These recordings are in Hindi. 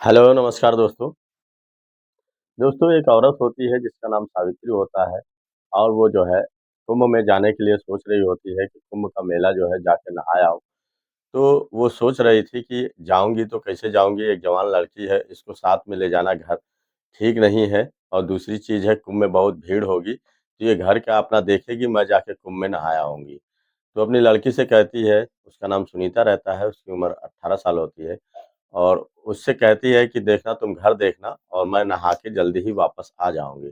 हेलो, नमस्कार दोस्तों। दोस्तों एक औरत होती है जिसका नाम सावित्री होता है और वो जो है कुंभ में जाने के लिए सोच रही होती है कि कुंभ का मेला जो है जाके नहा आऊँ। तो वो सोच रही थी कि जाऊँगी तो कैसे जाऊँगी, एक जवान लड़की है, इसको साथ में ले जाना घर ठीक नहीं है और दूसरी चीज़ है कुंभ में बहुत भीड़ होगी, तो ये घर क्या अपना देखेगी, मैं जाके कुंभ में नहा आऊँगी। तो अपनी लड़की से कहती है, उसका नाम सुनीता रहता है, उसकी उम्र 18 साल होती है। और उससे कहती है कि देखना तुम घर देखना और मैं नहा के जल्दी ही वापस आ जाऊँगी।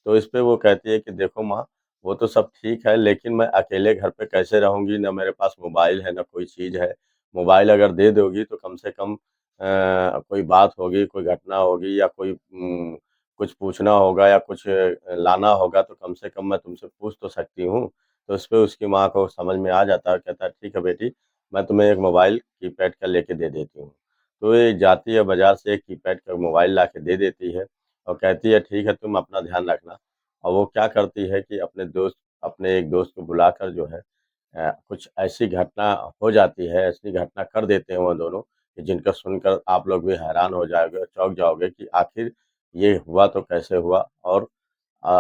तो इस पे वो कहती है कि देखो माँ, वो तो सब ठीक है लेकिन मैं अकेले घर पे कैसे रहूँगी? ना मेरे पास मोबाइल है, ना कोई चीज़ है। मोबाइल अगर दे दोगी तो कम से कम कोई बात होगी, कोई घटना होगी या कोई कुछ पूछना होगा या कुछ लाना होगा तो कम से कम मैं तुमसे पूछ तो सकती हूँ। तो इस पे उसकी माँ को समझ में आ जाता है, कहता है ठीक है बेटी, मैं तुम्हें एक मोबाइल कीपैड का लेके दे देती हूँ। तो ये जाती है बाज़ार से एक कीपैड का मोबाइल लाके दे देती है और कहती है ठीक है तुम अपना ध्यान रखना। और वो क्या करती है कि अपने एक दोस्त को बुलाकर जो है कुछ ऐसी घटना हो जाती है, ऐसी घटना कर देते हैं वो दोनों कि जिनका सुनकर आप लोग भी हैरान हो जाओगे, चौंक जाओगे कि आखिर ये हुआ तो कैसे हुआ और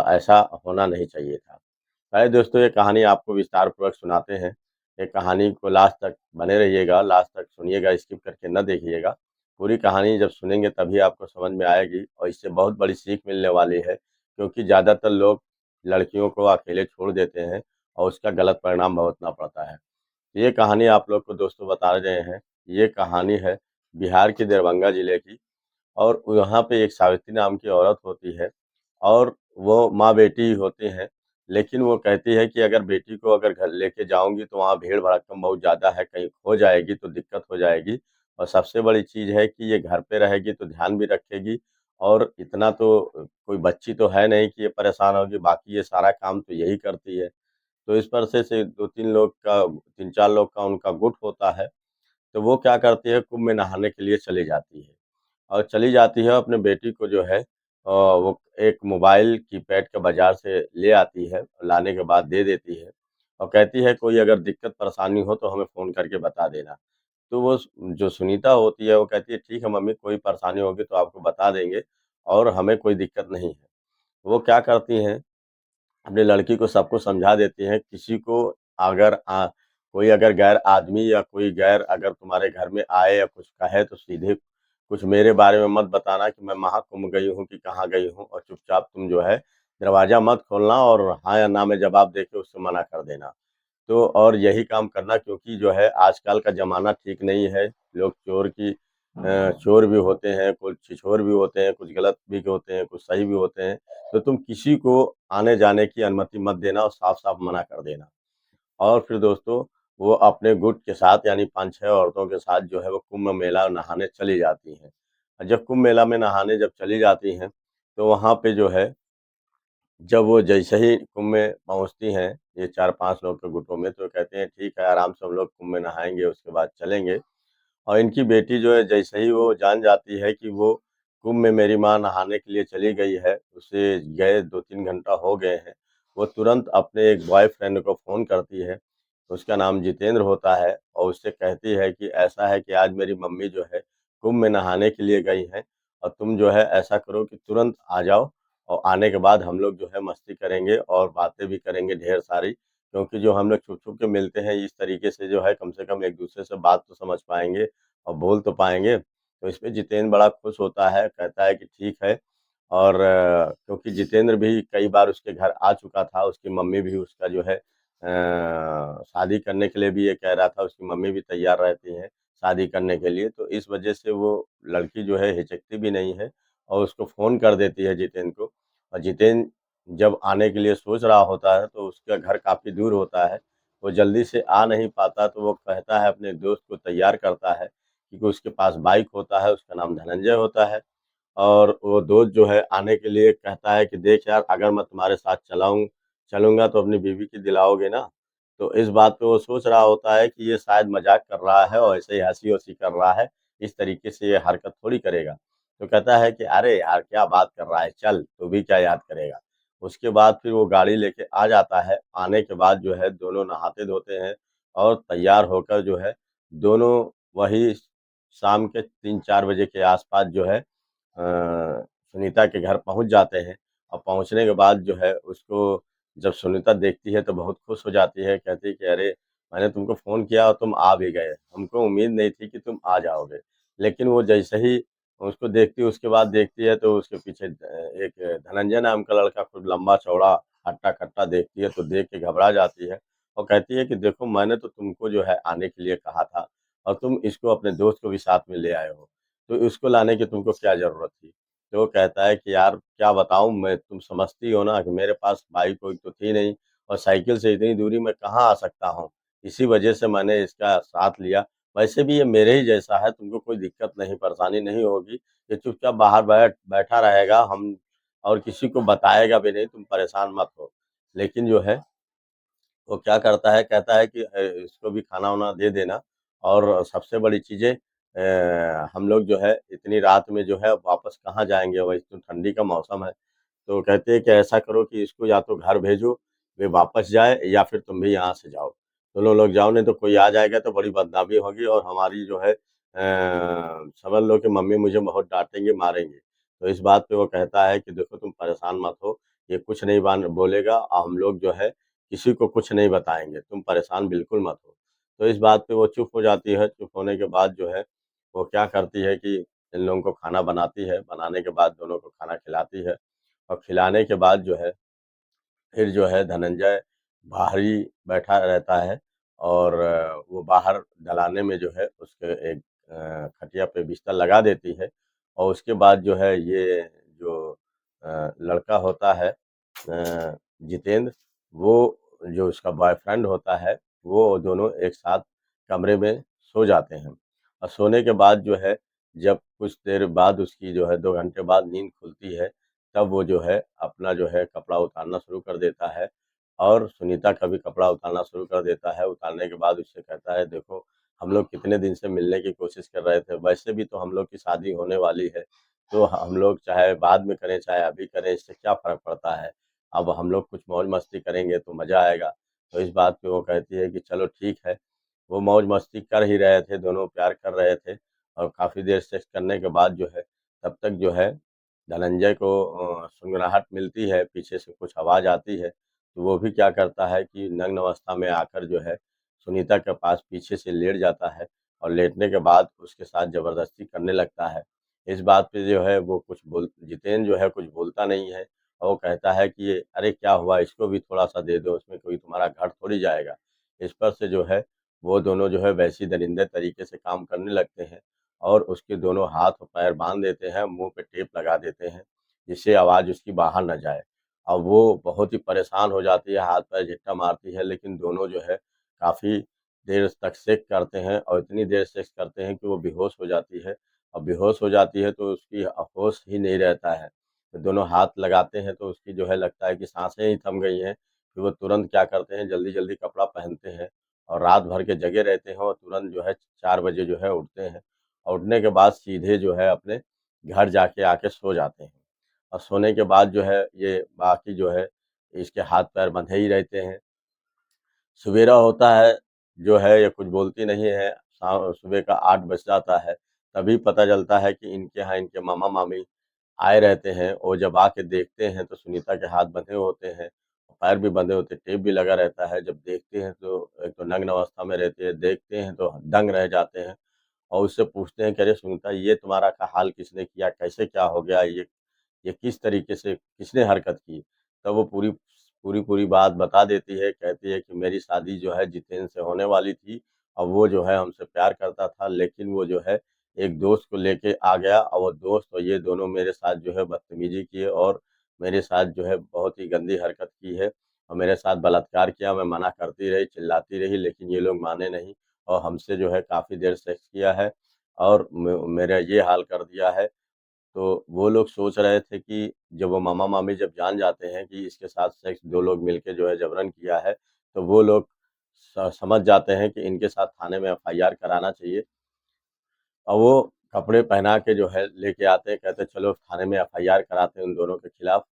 ऐसा होना नहीं चाहिए था। आइए दोस्तों ये कहानी आपको विस्तारपूर्वक सुनाते हैं। ये कहानी को लास्ट तक बने रहिएगा, लास्ट तक सुनिएगा, स्किप करके ना देखिएगा। पूरी कहानी जब सुनेंगे तभी आपको समझ में आएगी और इससे बहुत बड़ी सीख मिलने वाली है, क्योंकि ज़्यादातर लोग लड़कियों को अकेले छोड़ देते हैं और उसका गलत परिणाम भुगतना पड़ता है। ये कहानी आप लोग को दोस्तों बता रहे हैं, ये कहानी है बिहार के दरभंगा जिले की और यहाँ पे एक सावित्री नाम की औरत होती है और वो माँ-बेटी होते हैं। लेकिन वो कहती है कि अगर बेटी को अगर घर लेके जाऊँगी तो वहाँ भीड़-भड़क्कम बहुत ज़्यादा है, कहीं खो जाएगी तो दिक्कत हो जाएगी और सबसे बड़ी चीज़ है कि ये घर पे रहेगी तो ध्यान भी रखेगी और इतना तो कोई बच्ची तो है नहीं कि ये परेशान होगी, बाकी ये सारा काम तो यही करती है। तो इस पर से 2-3 लोग का 3-4 लोग का उनका गुट होता है, तो वो क्या करती है कुंभ में नहाने के लिए चली जाती है। और चली जाती है अपने बेटी को जो है वो एक मोबाइल कीपैड का बाज़ार से ले आती है, लाने के बाद दे देती है और कहती है कोई अगर दिक्कत परेशानी हो तो हमें फ़ोन करके बता देना। तो वो जो सुनीता होती है वो कहती है ठीक है मम्मी कोई परेशानी होगी तो आपको बता देंगे और हमें कोई दिक्कत नहीं है। वो क्या करती हैं अपनी लड़की को सबको समझा देती हैं, किसी को अगर कोई अगर गैर आदमी या कोई गैर अगर तुम्हारे घर में आए या कुछ कहे तो सीधे कुछ मेरे बारे में मत बताना कि मैं महाकुंभ गई हूँ कि कहाँ गई हूँ और चुपचाप तुम जो है दरवाज़ा मत खोलना और हाँ या ना में जवाब देके उससे मना कर देना। तो और यही काम करना क्योंकि जो है आजकल का ज़माना ठीक नहीं है। लोग चोर भी होते हैं, कुछ छिछोर भी होते हैं, कुछ गलत भी होते हैं, कुछ सही भी होते हैं। तो तुम किसी को आने-जाने की अनुमति मत देना और साफ-साफ मना कर देना। और फिर दोस्तों वो अपने गुट के साथ यानी 5-6 औरतों के साथ जो है वो कुंभ मेला नहाने चली जाती हैं। और जब कुंभ मेला में नहाने जब चली जाती हैं, तो वहाँ पे जो है जब वो जैसे ही कुंभ में पहुँचती हैं, ये 4-5 लोग के गुटों में, तो कहते हैं ठीक है आराम से हम लोग कुंभ में नहाएँगे, उसके बाद चलेंगे। और इनकी बेटी जो है जैसे ही वो जान जाती है कि वो कुंभ में मेरी माँ नहाने के लिए चली गई है, उसे गए 2-3 घंटा हो गए हैं, वो तुरंत अपने एक बॉयफ्रेंड को फ़ोन करती है, उसका नाम जितेंद्र होता है और उससे कहती है कि ऐसा है कि आज मेरी मम्मी जो है कुंभ में नहाने के लिए गई हैं और तुम जो है ऐसा करो कि तुरंत आ जाओ और आने के बाद हम लोग जो है मस्ती करेंगे और बातें भी करेंगे ढेर सारी। क्योंकि जो हम लोग छुप-छुप के मिलते हैं इस तरीके से जो है कम से कम एक-दूसरे से बात तो समझ पाएँगे और बोल तो पाएँगे। तो इसपे जितेंद्र बड़ा खुश होता है, कहता है कि ठीक है और क्योंकि जितेंद्र भी कई बार उसके घर आ चुका था, उसकी मम्मी भी उसका जो है शादी करने के लिए भी ये कह रहा था, उसकी मम्मी भी तैयार रहती हैं शादी करने के लिए। तो इस वजह से वो लड़की जो है हिचकती भी नहीं है और उसको फ़ोन कर देती है जितेंद्र को और जितेंद्र जब आने के लिए सोच रहा होता है तो उसका घर काफ़ी दूर होता है। वो जल्दी से आ नहीं पाता तो वो कहता है अपने दोस्त को तैयार करता है, क्योंकि उसके पास बाइक होता है, उसका नाम धनंजय होता है और वो दोस्त जो है आने के लिए कहता है कि देख यार अगर मैं तुम्हारे साथ चलूँगा तो अपनी बीवी की दिलाओगे ना? तो इस बात पे वो सोच रहा होता है कि ये शायद मज़ाक कर रहा है और ऐसे ही हँसी-वसी कर रहा है, इस तरीके से ये हरकत थोड़ी करेगा। तो कहता है कि अरे यार क्या बात कर रहा है, चल तू भी क्या याद करेगा। उसके बाद फिर वो गाड़ी लेके आ जाता है, आने के बाद जो है दोनों नहाते-धोते हैं और तैयार होकर जो है दोनों वही शाम के 3-4 बजे के आसपास जो है सुनीता के घर पहुंच जाते हैं। और पहुंचने के बाद जो है उसको जब सुनीता देखती है तो बहुत खुश हो जाती है, कहती है कि अरे मैंने तुमको फ़ोन किया और तुम आ भी गए, हमको उम्मीद नहीं थी कि तुम आ जाओगे। लेकिन वो जैसे ही उसको देखती है, उसके बाद देखती है तो उसके पीछे एक धनंजय नाम का लड़का खूब लंबा चौड़ा हट्टा-कट्टा देखती है तो देख के घबरा जाती है और कहती है कि देखो मैंने तो तुमको जो है आने के लिए कहा था और तुम इसको अपने दोस्त को भी साथ में ले आए हो, तो इसको लाने की तुमको क्या ज़रूरत थी? तो वो कहता है कि यार क्या बताऊँ मैं, तुम समझती हो ना कि मेरे पास बाइक वाइक तो थी नहीं और साइकिल से इतनी दूरी मैं कहाँ आ सकता हूँ। इसी वजह से मैंने इसका साथ लिया। वैसे भी ये मेरे ही जैसा है, तुमको कोई दिक्कत नहीं, परेशानी नहीं होगी। ये चुपचाप बाहर बैठा रहेगा, हम और किसी को बताएगा भी नहीं, तुम परेशान मत हो। लेकिन जो है वो क्या करता है, कहता है कि इसको भी खाना-वाना दे देना और सबसे बड़ी चीज़ें हम लोग जो है इतनी रात में जो है वापस कहाँ जाएँगे, वही तो ठंडी का मौसम है। तो कहते हैं कि ऐसा करो कि इसको या तो घर भेजो, वे वापस जाए या फिर तुम भी यहाँ से जाओ। दोनों लोग जाओ, नहीं तो कोई आ जाएगा तो बड़ी बदनामी होगी और हमारी जो है समझ लो कि मम्मी मुझे बहुत डाँटेंगी, मारेंगी। तो इस बात पे वो कहता है कि देखो तुम परेशान मत हो, ये कुछ नहीं बोलेगा और हम लोग जो है किसी को कुछ नहीं बताएँगे, तुम परेशान बिल्कुल मत हो। तो इस बात पे वो चुप हो जाती है, चुप होने के बाद जो है वो क्या करती है कि इन लोगों को खाना बनाती है, बनाने के बाद दोनों को खाना खिलाती है और खिलाने के बाद जो है फिर जो है धनंजय बाहर ही बैठा रहता है और वो बाहर दलाने में जो है उसके एक खटिया पे बिस्तर लगा देती है और उसके बाद जो है ये जो लड़का होता है जितेंद्र, वो जो उसका बॉयफ्रेंड होता है, वो दोनों एक साथ कमरे में सो जाते हैं और सोने के बाद जो है जब कुछ देर बाद उसकी जो है 2 घंटे बाद नींद खुलती है, तब वो जो है अपना जो है कपड़ा उतारना शुरू कर देता है और सुनीता का भी कपड़ा उतारना शुरू कर देता है। उतारने के बाद उससे कहता है, देखो हम लोग कितने दिन से मिलने की कोशिश कर रहे थे, वैसे भी तो हम लोग की शादी होने वाली है, तो हम लोग चाहे बाद में करें, चाहे अभी करें, इससे क्या फ़र्क पड़ता है। अब हम लोग कुछ मौज-मस्ती करेंगे तो मज़ा आएगा। तो इस बात पे वो कहती है कि चलो ठीक है। वो मौज-मस्ती कर ही रहे थे, दोनों प्यार कर रहे थे और काफ़ी देर सेक्स करने के बाद जो है तब तक जो है धनंजय को सुनगनाहट मिलती है, पीछे से कुछ आवाज़ आती है, तो वो भी क्या करता है कि नग्न अवस्था में आकर जो है सुनीता के पास पीछे से लेट जाता है और लेटने के बाद उसके साथ ज़बरदस्ती करने लगता है। इस बात पे जो है वो कुछ बोल जितेंद्र जो है कुछ बोलता नहीं है और वो कहता है कि ये अरे क्या हुआ, इसको भी थोड़ा-सा दे दो, इसमें कोई तुम्हारा घर थोड़ी जाएगा। इस पर से जो है वो दोनों जो है वैसे ही दरिंदे तरीके से काम करने लगते हैं और उसके दोनों हाथ और पैर बाँध देते हैं, मुँह पे टेप लगा देते हैं, जिससे आवाज़ उसकी बाहर ना जाए। अब वो बहुत ही परेशान हो जाती है, हाथ-पैर झिट्टा मारती है, लेकिन दोनों जो है काफ़ी देर तक सेक करते हैं और इतनी देर सेक्स करते हैं कि वो बेहोश हो जाती है और बेहोश हो जाती है तो उसकी होश ही नहीं रहता है। तो दोनों हाथ लगाते हैं तो उसकी जो है लगता है कि साँसें ही थम गई हैं, फिर वो तुरंत क्या करते हैं जल्दी-जल्दी कपड़ा पहनते हैं और रात भर के जगे रहते हैं और तुरंत जो है 4 बजे जो है उठते हैं और उठने के बाद सीधे जो है अपने घर जाके आके सो जाते हैं और सोने के बाद जो है ये बाकी जो है इसके हाथ-पैर बँधे ही रहते हैं। सवेरा होता है, जो है ये कुछ बोलती नहीं है, सुबह का 8 बज जाता है, तभी पता चलता है कि इनके यहाँ इनके मामा-मामी आए रहते हैं और जब आके देखते हैं तो सुनीता के हाथ बँधे होते हैं, पैर भी बँधे होते हैं, टेप भी लगा रहता है। जब देखते हैं तो एक तो नग्न अवस्था में रहती है, देखते हैं तो दंग रह जाते हैं और उससे पूछते हैं कि अरे सुनीता ये तुम्हारा हाल किसने किया? कैसे क्या हो गया? ये किस तरीके से किसने हरकत की? तब वो पूरी बात बता देती है, कहती है कि मेरी शादी जो है जितेंद्र से होने वाली थी और वो जो है हमसे प्यार करता था, लेकिन वो जो है एक दोस्त को लेके आ गया और वो दोस्त और ये दोनों मेरे साथ जो है बदतमीज़ी किए और मेरे साथ जो है बहुत ही गंदी हरकत की है और मेरे साथ बलात्कार किया। मैं मना करती रही, चिल्लाती रही, लेकिन ये लोग माने नहीं और हमसे जो है काफ़ी देर सेक्स किया है और मेरा ये हाल कर दिया है। तो वो लोग सोच रहे थे कि जब वो मामा-मामी जब जान जाते हैं कि इसके साथ सेक्स 2 लोग मिलके जो है जबरन किया है, तो वो लोग समझ जाते हैं कि इनके साथ थाने में एफआईआर कराना चाहिए और वो कपड़े पहना के जो है लेके आते हैं, कहते हैं चलो थाने में एफआईआर कराते हैं उन दोनों के खिलाफ।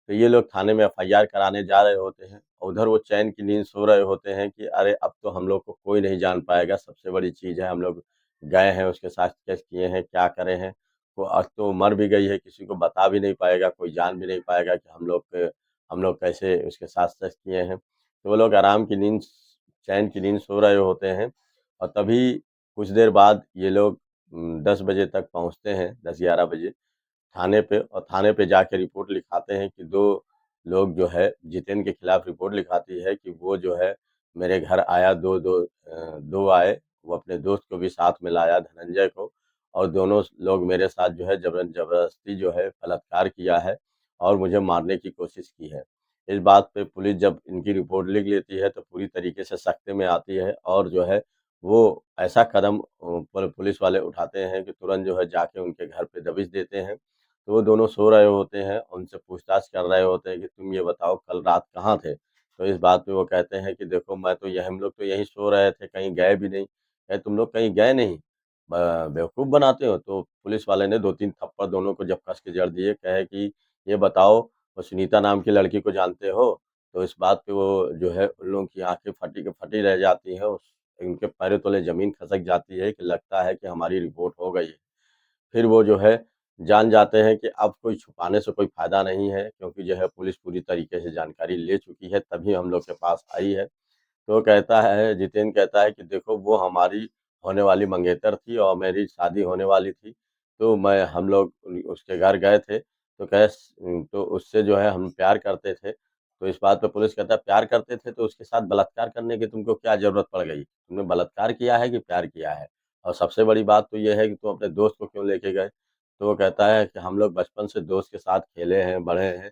तो ये लोग थाने में एफआईआर कराने जा रहे होते हैं और उधर वो चैन की नींद सो रहे होते हैं कि अरे अब तो हम लोग को कोई नहीं जान पाएगा, सबसे बड़ी चीज़ है हम लोग गए हैं, उसके साथ क्या किए हैं, क्या करे हैं। वो अब तो मर भी गई है, किसी को बता भी नहीं पाएगा, कोई जान भी नहीं पाएगा कि हम लोग कैसे उसके साथ सेक्स किए हैं। तो वो लोग आराम की नींद, चैन की नींद सो रहे होते हैं और तभी कुछ देर बाद ये लोग 10 बजे तक पहुँचते हैं, 10-11 बजे थाने पे, और थाने पे जाके रिपोर्ट लिखाते हैं कि 2 लोग जो है जितेन के खिलाफ रिपोर्ट लिखाती है कि वो जो है मेरे घर आया, 2 आए, वो अपने दोस्त को भी साथ में लाया, धनंजय को, और दोनों लोग मेरे साथ जो है ज़बरदस्ती जो है बलात्कार किया है और मुझे मारने की कोशिश की है। इस बात पे पुलिस जब इनकी रिपोर्ट लिख लेती है तो पूरी तरीके से सख्ते में आती है और जो है वो ऐसा कदम पुलिस वाले उठाते हैं कि तुरंत जो है जाके उनके घर पे दबिश देते हैं। तो वो दोनों सो रहे होते हैं, उनसे पूछताछ कर रहे होते हैं कि तुम ये बताओ कल रात कहाँ थे? तो इस बात पे वो कहते हैं कि देखो मैं तो हम लोग तो यहीं सो रहे थे, कहीं गए भी नहीं। कहे तुम लोग कहीं गए नहीं? बेवकूफ़ बनाते हो? तो पुलिस वाले ने 2-3 थप्पड़ दोनों को जब कस के जड़ दिए, कहे कि ये बताओ वो सुनीता नाम की लड़की को जानते हो? तो इस बात पे वो जो है उन लोगों की आँखें फटी की फटी रह जाती हैं, उनके पैरों तले ज़मीन खिसक जाती है कि लगता है कि हमारी रिपोर्ट हो गई है। फिर वो जो है जान जाते हैं कि अब कोई छुपाने से कोई फ़ायदा नहीं है, क्योंकि जो है पुलिस पूरी तरीके से जानकारी ले चुकी है, तभी हम लोग के पास आई है। तो कहता है, जितेन कहता है कि देखो वो हमारी होने वाली मंगेतर थी और मेरी शादी होने वाली थी। तो मैं हम लोग उसके घर गए थे, तो तो उससे जो है हम प्यार करते थे। तो इस बात पे पुलिस कहता है प्यार करते थे तो उसके साथ बलात्कार करने की तुमको क्या ज़रूरत पड़ गई? तुमने बलात्कार किया है कि प्यार किया है? और सबसे बड़ी बात तो ये है कि तुम अपने दोस्त को क्यों लेके गए? तो वो कहता है कि हम लोग बचपन से दोस्त के साथ खेले हैं, बढ़े हैं।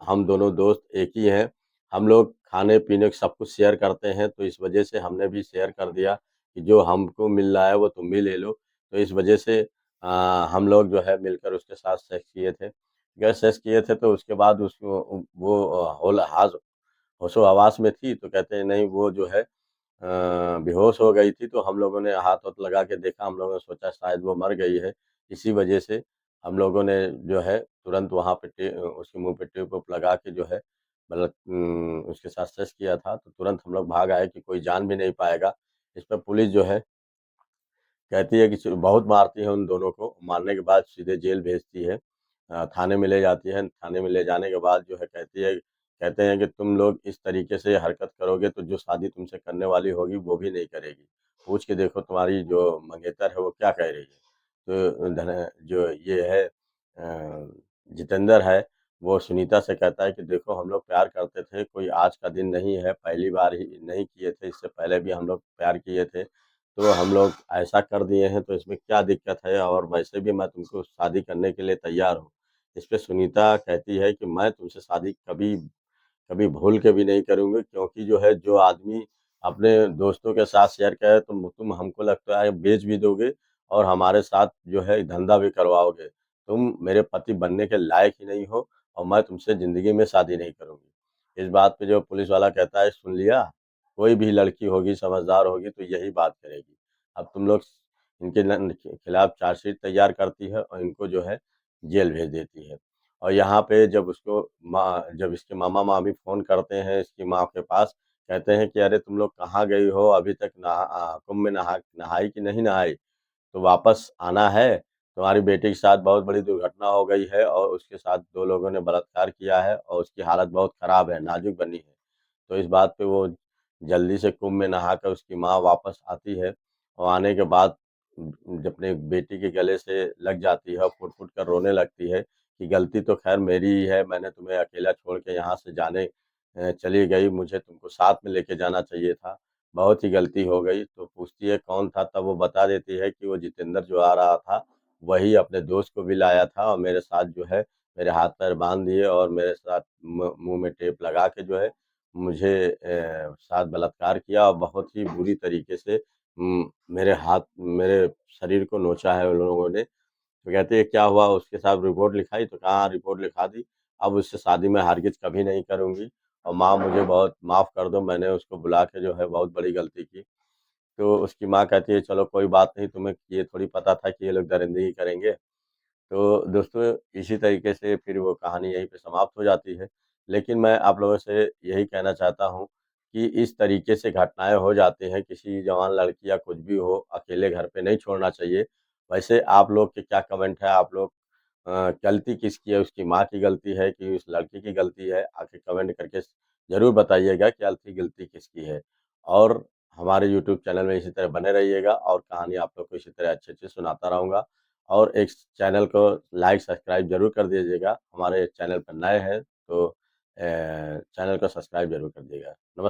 हम दोनों दोस्त एक ही हैं। हम लोग खाने-पीने सब कुछ शेयर करते हैं, तो इस वजह से हमने भी शेयर कर दिया कि जो हमको मिल रहा है वो तुम भी ले लो। तो इस वजह से हम लोग जो है मिलकर उसके साथ सेक्स किए थे। जब सेक्स किए थे तो उसके बाद उसको वो होशो-हवास में थी, तो कहते हैं नहीं वो जो है बेहोश हो गई थी, तो हम लोगों ने हाथ-वाथ लगा के देखा, हम लोगों ने सोचा शायद वो मर गई है। इसी वजह से हम लोगों ने जो है तुरंत वहाँ पे उसके मुँह पे टेप-वेप लगा के जो है मतलब उसके साथ सेक्स किया था, तो तुरंत हम लोग भाग आए कि कोई जान भी नहीं पाएगा। इस पे पुलिस जो है कहती है कि बहुत मारती है उन दोनों को, मारने के बाद सीधे जेल भेजती है। थाने में ले जाती है, थाने में ले जाने के बाद जो है कहते हैं कि तुम लोग इस तरीके से हरकत करोगे तो जो शादी तुमसे करने वाली होगी वो भी नहीं करेगी। पूछ के देखो तुम्हारी जो मंगेतर है वो क्या कह रही है। तो जो ये है जितेंद्र है, वो सुनीता से कहता है कि देखो हम लोग प्यार करते थे, कोई आज का दिन नहीं है, पहली बार ही नहीं किए थे, इससे पहले भी हम लोग प्यार किए थे। तो हम लोग ऐसा कर दिए हैं तो इसमें क्या दिक्कत है, और वैसे भी मैं तुमको शादी करने के लिए तैयार हूँ। इस पे सुनीता कहती है कि मैं तुमसे शादी कभी कभी भूल के भी नहीं करूँगी, क्योंकि जो है जो आदमी अपने दोस्तों के साथ शेयर करे तुम हमको लगता है बेच भी दोगे और हमारे साथ जो है धंधा भी करवाओगे। तुम मेरे पति बनने के लायक ही नहीं हो और मैं तुमसे ज़िंदगी में शादी नहीं करूँगी। इस बात पे जो पुलिस वाला कहता है सुन लिया? कोई भी लड़की होगी समझदार होगी तो यही बात करेगी। अब तुम लोग इनके खिलाफ चार्जशीट तैयार करती है और इनको जो है जेल भेज देती है। और यहाँ पे जब इसके मामा-मामी फ़ोन करते हैं इसकी माँ के पास, कहते हैं कि अरे तुम लोग कहाँ गई हो? अभी तक कुंभ में नहाई कि नहीं नहाई? तो वापस आना है, तुम्हारी बेटी के साथ बहुत बड़ी दुर्घटना हो गई है और उसके साथ 2 लोगों ने बलात्कार किया है और उसकी हालत बहुत ख़राब है, नाज़ुक बनी है। तो इस बात पे वो जल्दी से कुंभ में नहाकर उसकी माँ वापस आती है और आने के बाद जब अपने बेटी के गले से लग जाती है और फूट-फूट कर रोने लगती है कि गलती तो ख़ैर मेरी ही है, मैंने तुम्हें अकेला छोड़ के यहाँ से चली गई, मुझे तुमको साथ में लेके जाना चाहिए था, बहुत ही गलती हो गई। तो पूछती है कौन था? तब वो बता देती है कि वो जितेंद्र जो आ रहा था, वही अपने दोस्त को भी लाया था और मेरे साथ जो है मेरे हाथ-पैर बाँध दिए और मेरे साथ मुँह में टेप लगा के जो है मुझे साथ बलात्कार किया और बहुत ही बुरी तरीके से मेरे शरीर को नोचा है उन लोगों ने। तो कहती है क्या हुआ उसके साथ रिपोर्ट लिखाई? तो कहा रिपोर्ट लिखा दी, अब उससे शादी मैं हरगिज़ कभी नहीं करूँगी और माँ मुझे बहुत माफ़ कर दो, मैंने उसको बुला के जो है बहुत बड़ी गलती की। तो उसकी माँ कहती है चलो कोई बात नहीं, तुम्हें ये थोड़ी पता था कि ये लोग दरिंदगी करेंगे। तो दोस्तों इसी तरीके से फिर वो कहानी यहीं पे समाप्त हो जाती है। लेकिन मैं आप लोगों से यही कहना चाहता हूँ कि इस तरीके से घटनाएँ हो जाती हैं, किसी जवान लड़की या कुछ भी हो, अकेले घर पे नहीं छोड़ना चाहिए। वैसे आप लोग के क्या कमेंट है? आप लोग गलती किसकी है? उसकी माँ की गलती है कि उस लड़की की गलती है? आके कमेंट करके ज़रूर बताइएगा कि असली गलती किसकी है। और हमारे यूट्यूब चैनल में इसी तरह बने रहिएगा और कहानी आप लोग को इसी तरह अच्छी-अच्छी सुनाता रहूँगा। और इस चैनल को लाइक, सब्सक्राइब ज़रूर कर दीजिएगा। हमारे चैनल पर नए हैं तो चैनल को सब्सक्राइब ज़रूर कर दीजिएगा। नमस्ते।